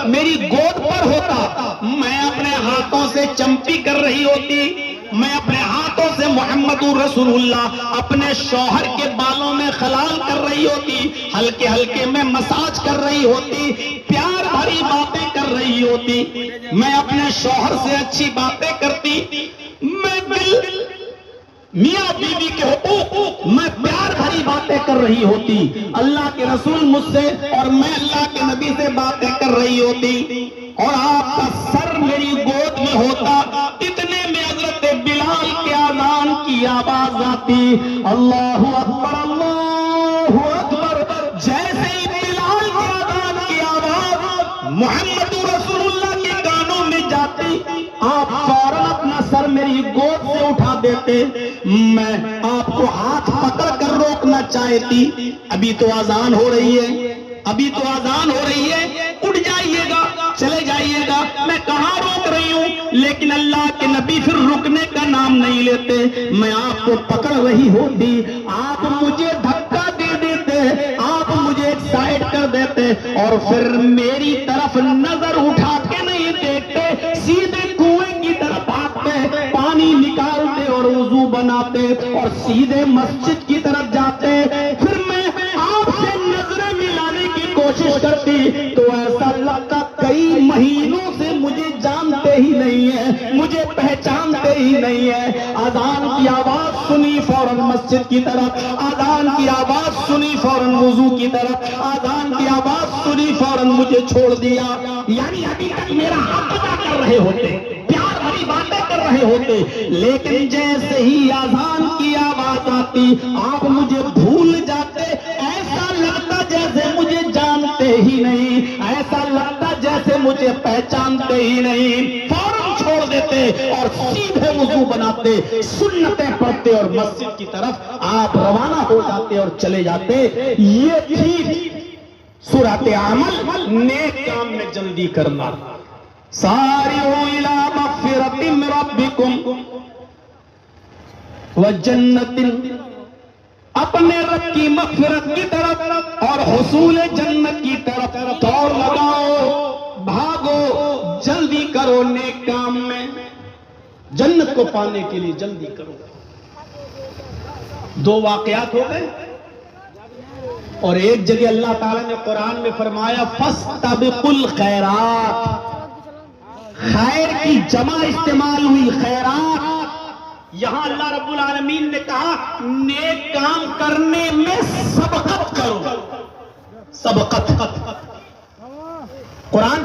میری گود پر ہوتا، میں اپنے ہاتھوں سے چمپی کر رہی ہوتی، میں اپنے ہاتھوں سے محمد رسول اللہ اپنے شوہر کے بالوں میں خلال کر رہی ہوتی، ہلکے ہلکے میں مساج کر رہی ہوتی، پیار بھری باتیں کر رہی ہوتی، میں اپنے شوہر سے اچھی باتیں کرتی، میں دل میاں بیوی کے حقوق میں پیار بھری باتیں کر رہی ہوتی، اللہ کے رسول مجھ سے اور میں اللہ کے نبی سے باتیں کر رہی ہوتی، اور آپ کا سر میری گود میں ہوتا، اتنے میں حضرت بلال کے اذان کی آواز آتی، اللہ اکبر اللہ اکبر، جیسے ہی بلال کے اذان کی آواز محمد رسول اللہ کے کانوں میں جاتی، آپ فوراً اپنا سر میری گود سے اٹھا دیتے، میں آپ کو ہاتھ پکڑ کر روکنا چاہتی، ابھی تو اذان ہو رہی ہے، ابھی تو اذان ہو رہی ہے، اٹھ جائیے گا، چلے جائیے گا، میں کہاں روک رہی ہوں، لیکن اللہ کے نبی پھر رکنے کا نام نہیں لیتے، میں آپ کو پکڑ رہی ہوتی، آپ مجھے دھکا دے دیتے، آپ مجھے ایک سائیڈ کر دیتے، اور پھر میری طرف نظر اٹھا کے نہیں دیکھتے، سیدھے کنویں کی طرف آتے، پانی نکالتے اور وضو بناتے اور سیدھے مسجد کی طرف جاتے، پھر میں آپ سے نظریں ملانے کی کوشش کرتی تو ایسا لگتا کئی مہینوں سے مجھے جانتے ہی نہیں ہیں، مجھے پہچانتے ہی نہیں ہیں، اذان کی آواز سنی فوراً مسجد کی طرف، اذان کی آواز سنی فوراً وضو کی طرف، اذان کی آواز سنی فوراً مجھے چھوڑ دیا، یعنی ابھی تک میرا حق ادا کر رہے ہوتے، پیار بھری باتیں کر رہے ہوتے، لیکن جیسے ہی اذان کی آواز آتی آپ مجھے بھول جاتے، ایسا لگتا جیسے مجھے جانتے ہی نہیں، ایسا لگتا جیسے مجھے پہچانتے ہی نہیں، فوراً چھوڑ دیتے اور سیدھے وضو بناتے، سنتیں پڑھتے اور مسجد کی طرف آپ روانہ ہو جاتے اور چلے جاتے۔ یہ تھی صورت عمل نیک کام میں جلدی کرنا۔ سارعوا الی مغفرۃ من ربکم وجنۃ، اپنے رب کی مغفرت کی طرف اور حصول جنت کی طرف دوڑ لگاؤ، بھاگو، جلدی کرو نیک کام میں، جنت کو پانے کے لیے جلدی کرو۔ دو واقعات ہو گئے، اور ایک جگہ اللہ تعالیٰ نے قرآن میں فرمایا فاستبقوا الخیرات، خیر کی جمع استعمال ہوئی، خیرات۔ یہاں اللہ رب العالمین نے کہا نیک کام کرنے میں سبقت کرو، سبقت۔ قرآن